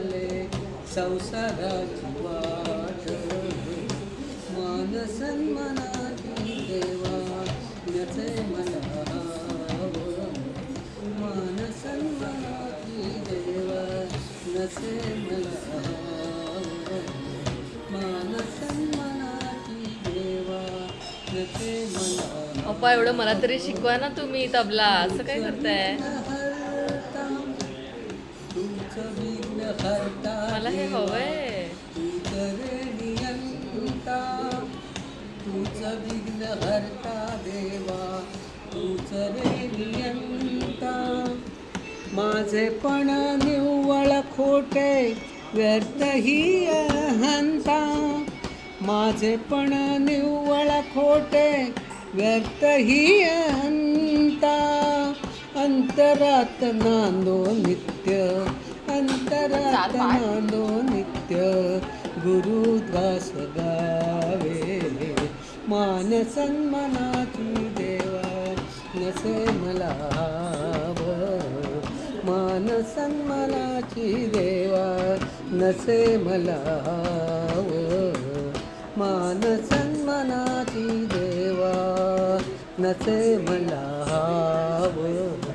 आले संसाराची वाट मान सन्मानाची देवा नसे मला हवं मान सन्मानाची देवा नसे मला हवं मान सन्मानाची देवा नसे मला पप्पा एवढं मला तरी शिकवा ना तुम्ही तबला. असं काय करताय? तुमचं विघ्न हरता मला हे देवा हवंय. तुझं रे नियंता तुझं विघ्न हरता देवा तुझं रे नियंता माझे पण निव्वळ खोटे व्यर्थ ही अहंता माझे पण निव्वळ खोटे व्यर्थ ही अहंता अंतरात नांदो नित्य अंतरात नांदो नित्य गुरुदास गावे मान सन्मानाची देवा नसे मला हवं मान सन्मानाची देवा नसे मला हवं मान सन्मानाची देवा नसे मला हवं